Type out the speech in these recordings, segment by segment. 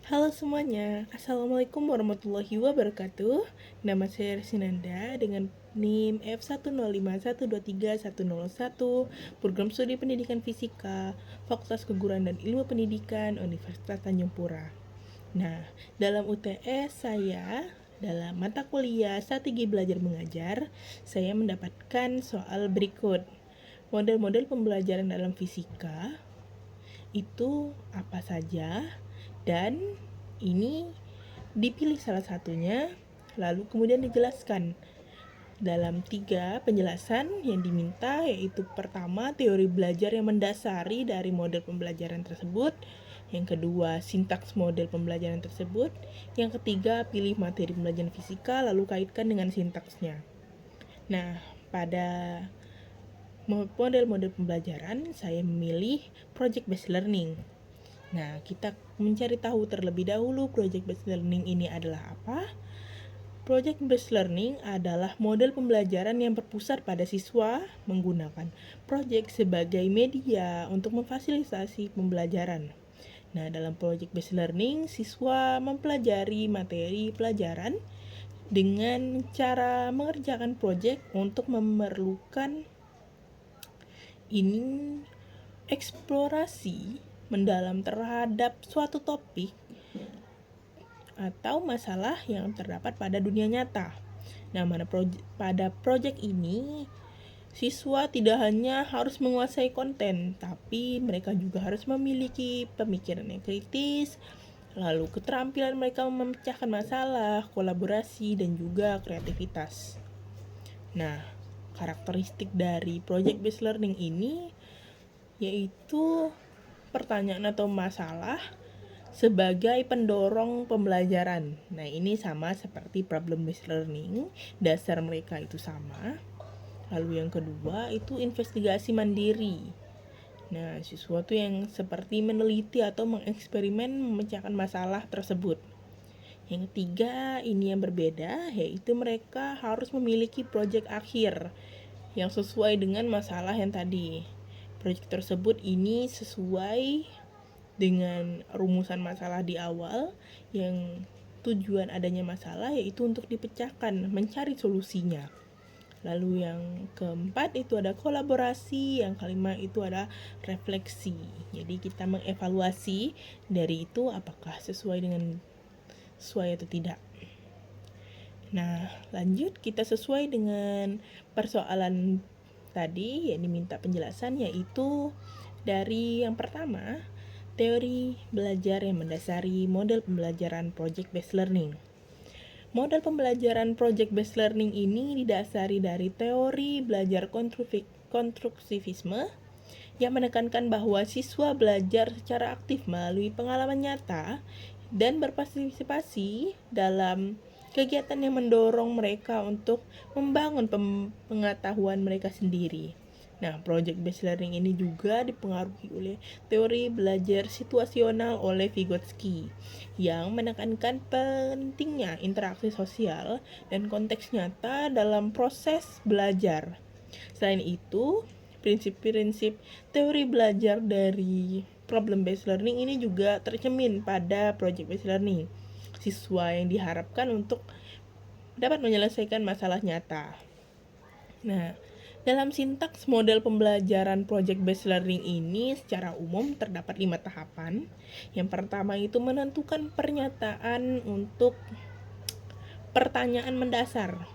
Halo semuanya, Assalamualaikum warahmatullahi wabarakatuh. Nama saya Resinanda dengan NIM F105123101, Program Studi Pendidikan Fisika, Fakultas Keguruan dan Ilmu Pendidikan, Universitas Tanjung Pura. Nah, dalam UTS saya, dalam mata kuliah Strategi Belajar Mengajar, saya mendapatkan soal berikut. Model-model pembelajaran dalam fisika itu apa saja, dan ini dipilih salah satunya, lalu kemudian dijelaskan dalam 3 penjelasan yang diminta, yaitu pertama, teori belajar yang mendasari dari model pembelajaran tersebut, yang kedua, sintaks model pembelajaran tersebut, yang ketiga, pilih materi pembelajaran fisika lalu kaitkan dengan sintaksnya. Nah, pada model-model pembelajaran saya memilih project based learning. Nah, kita mencari tahu terlebih dahulu project based learning ini adalah apa. Project based learning adalah model pembelajaran yang berpusat pada siswa menggunakan project sebagai media untuk memfasilitasi pembelajaran. Nah, dalam project based learning, siswa mempelajari materi pelajaran dengan cara mengerjakan project untuk memerlukan ini eksplorasi mendalam terhadap suatu topik atau masalah yang terdapat pada dunia nyata. Nah, pada proyek ini, siswa tidak hanya harus menguasai konten, tapi mereka juga harus memiliki pemikiran yang kritis, lalu keterampilan mereka memecahkan masalah, kolaborasi, dan juga kreativitas. Nah, karakteristik dari project based learning ini yaitu pertanyaan atau masalah sebagai pendorong pembelajaran. Nah, ini sama seperti problem based learning, dasar mereka itu sama. Lalu yang kedua itu investigasi mandiri. Nah, sesuatu yang seperti meneliti atau mengeksperimen memecahkan masalah tersebut. Yang ketiga, ini yang berbeda, yaitu mereka harus memiliki proyek akhir yang sesuai dengan masalah yang tadi. Proyek tersebut ini sesuai dengan rumusan masalah di awal, yang tujuan adanya masalah yaitu untuk dipecahkan, mencari solusinya. Lalu yang keempat itu ada kolaborasi, yang kelima itu ada refleksi. Jadi kita mengevaluasi dari itu apakah sesuai atau tidak. Nah, lanjut kita sesuai dengan persoalan tadi yang diminta penjelasan, yaitu dari yang pertama, teori belajar yang mendasari model pembelajaran project based learning. Model pembelajaran project based learning ini didasari dari teori belajar konstruktivisme yang menekankan bahwa siswa belajar secara aktif melalui pengalaman nyata dan berpartisipasi dalam kegiatan yang mendorong mereka untuk membangun pengetahuan mereka sendiri. Nah, project based learning ini juga dipengaruhi oleh teori belajar situasional oleh Vygotsky yang menekankan pentingnya interaksi sosial dan konteks nyata dalam proses belajar. Selain itu, prinsip-prinsip teori belajar dari problem based learning ini juga tercermin pada project based learning. Siswa yang diharapkan untuk dapat menyelesaikan masalah nyata. Nah, dalam sintaks model pembelajaran project based learning ini secara umum terdapat 5 tahapan. Yang pertama itu menentukan pernyataan untuk pertanyaan mendasar,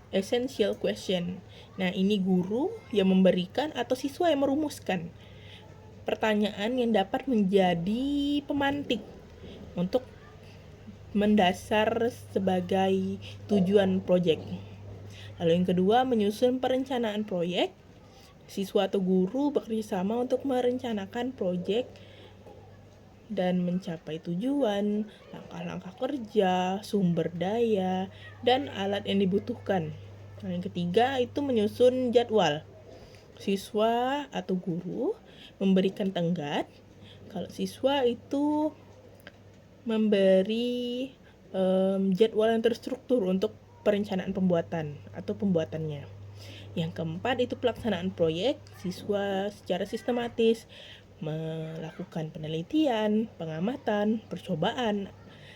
essential question. Nah, ini guru yang memberikan atau siswa yang merumuskan pertanyaan yang dapat menjadi pemantik untuk mendasar sebagai tujuan proyek. Lalu yang kedua, menyusun perencanaan proyek. Siswa atau guru bekerjasama untuk merencanakan proyek dan mencapai tujuan, langkah-langkah kerja, sumber daya, dan alat yang dibutuhkan. Nah, yang ketiga itu menyusun jadwal. Siswa atau guru memberikan tenggat, kalau siswa itu memberi jadwal yang terstruktur untuk perencanaan pembuatan atau pembuatannya. Yang keempat itu pelaksanaan proyek. Siswa secara sistematis melakukan penelitian, pengamatan, percobaan,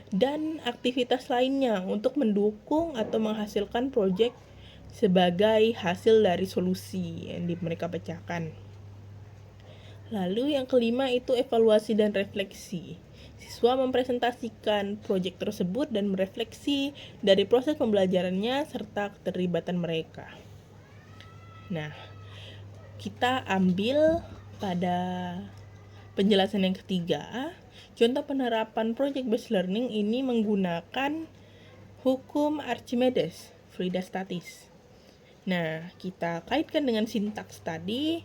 dan aktivitas lainnya untuk mendukung atau menghasilkan proyek sebagai hasil dari solusi yang mereka pecahkan. Lalu yang kelima itu evaluasi dan refleksi. Siswa mempresentasikan proyek tersebut dan merefleksi dari proses pembelajarannya serta keterlibatan mereka. Nah, kita ambil pada penjelasan yang ketiga. Contoh penerapan project based learning ini menggunakan hukum Archimedes, fluida statis. Nah, kita kaitkan dengan sintaks tadi.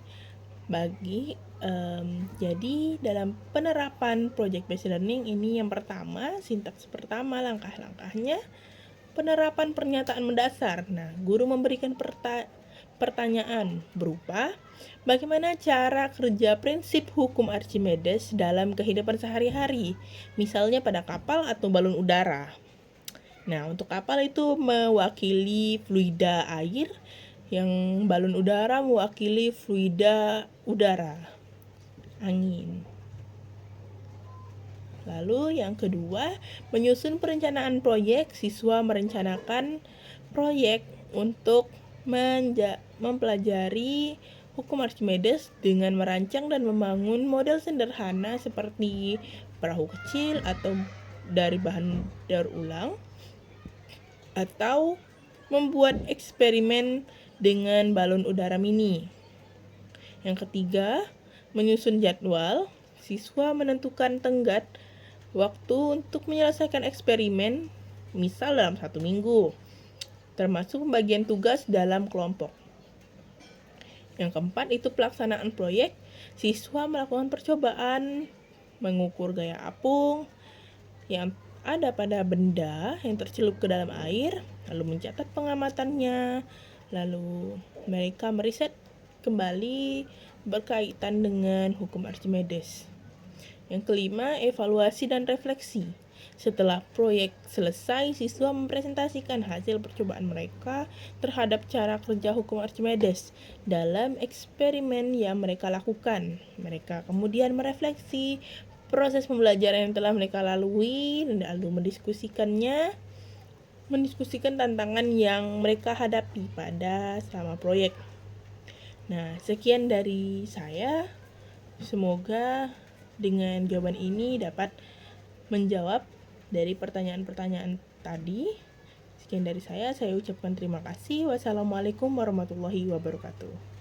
Jadi dalam penerapan project based learning ini yang pertama, sintaks pertama, langkah-langkahnya penerapan pernyataan mendasar. Nah, guru memberikan pertanyaan berupa bagaimana cara kerja prinsip hukum Archimedes dalam kehidupan sehari-hari, misalnya pada kapal atau balon udara. Nah, untuk kapal itu mewakili fluida air, yang balon udara mewakili fluida udara, angin. Lalu yang kedua, menyusun perencanaan proyek. Siswa merencanakan proyek untuk mempelajari hukum Archimedes dengan merancang dan membangun model sederhana seperti perahu kecil atau dari bahan daur ulang, atau membuat eksperimen dengan balon udara mini. Yang ketiga, menyusun jadwal. Siswa menentukan tenggat waktu untuk menyelesaikan eksperimen, misal dalam 1 minggu, termasuk pembagian tugas dalam kelompok. Yang keempat itu pelaksanaan proyek. Siswa melakukan percobaan, mengukur gaya apung yang ada pada benda yang tercelup ke dalam air, lalu mencatat pengamatannya, lalu mereka meriset kembali berkaitan dengan hukum Archimedes. Yang kelima, evaluasi dan refleksi. Setelah proyek selesai, siswa mempresentasikan hasil percobaan mereka terhadap cara kerja hukum Archimedes dalam eksperimen yang mereka lakukan. Mereka kemudian merefleksi proses pembelajaran yang telah mereka lalui dan lalu mendiskusikan tantangan yang mereka hadapi pada selama proyek. Nah, sekian dari saya. Semoga dengan jawaban ini dapat menjawab dari pertanyaan-pertanyaan tadi. Sekian dari saya ucapkan terima kasih. Wassalamualaikum warahmatullahi wabarakatuh.